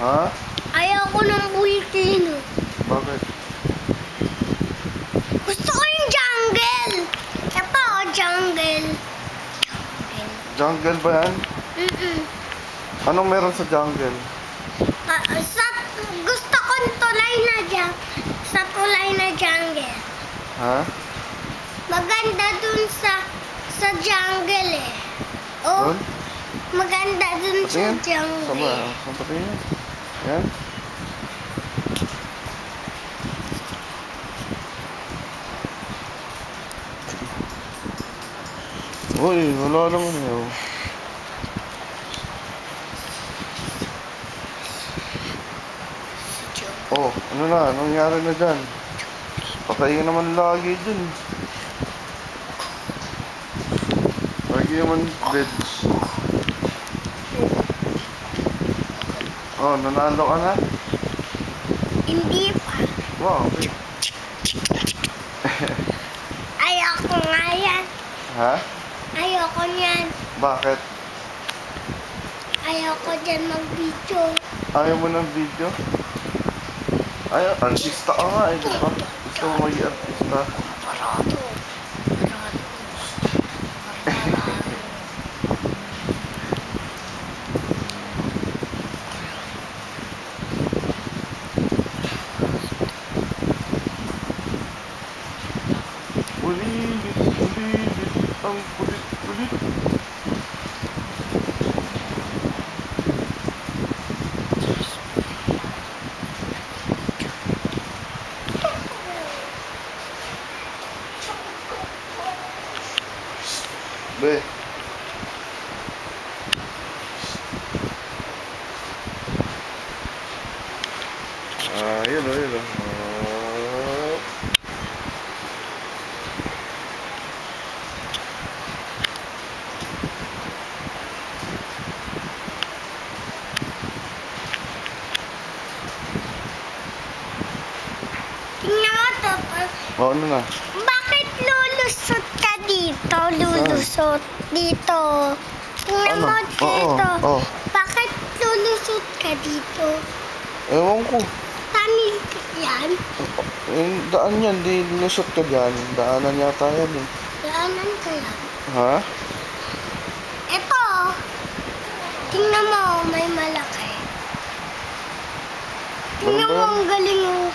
Ha? Ayoko ng volcano. Bakit? Gusto ko yung jungle. Ito, jungle. Jungle ba yan? Anong meron sa jungle? Gusto ko tulay na sa tulay na jungle. Ha? Maganda dun sa jungle eh. Oh, Doon? maganda dun sa jungle. Sama, saan patingin? Yan? Uy, wala naman yun. Oh, ano na? Anong nangyari na dyan? Patay naman lagi dun. Lagi naman beds. Oh, nanalo ka na? Hindi pa. Wow, okay. Ayoko nga yan. Ha? Ayoko niyan. Bakit? Ayoko dyan mag-video. Ayaw mo ng video? Ay, artista ka nga eh, di ba? Gusto mo maging artista? Parado. Ulit, ang kulit. Be. Yun o, yun o. Tingnan mo to. Oh, ano na? Bakit lulusot ka dito? Lulusot dito. Tingnan Ano? mo dito. Oo. Bakit lulusot ka dito? Ewan ko. Tani yan? Daan yan, di lusot ka dyan. Daanan yata yan eh. Daanan ka yan. Ha? Ito. Tingnan mo, may malaki. Tingnan mo, ang galing oh.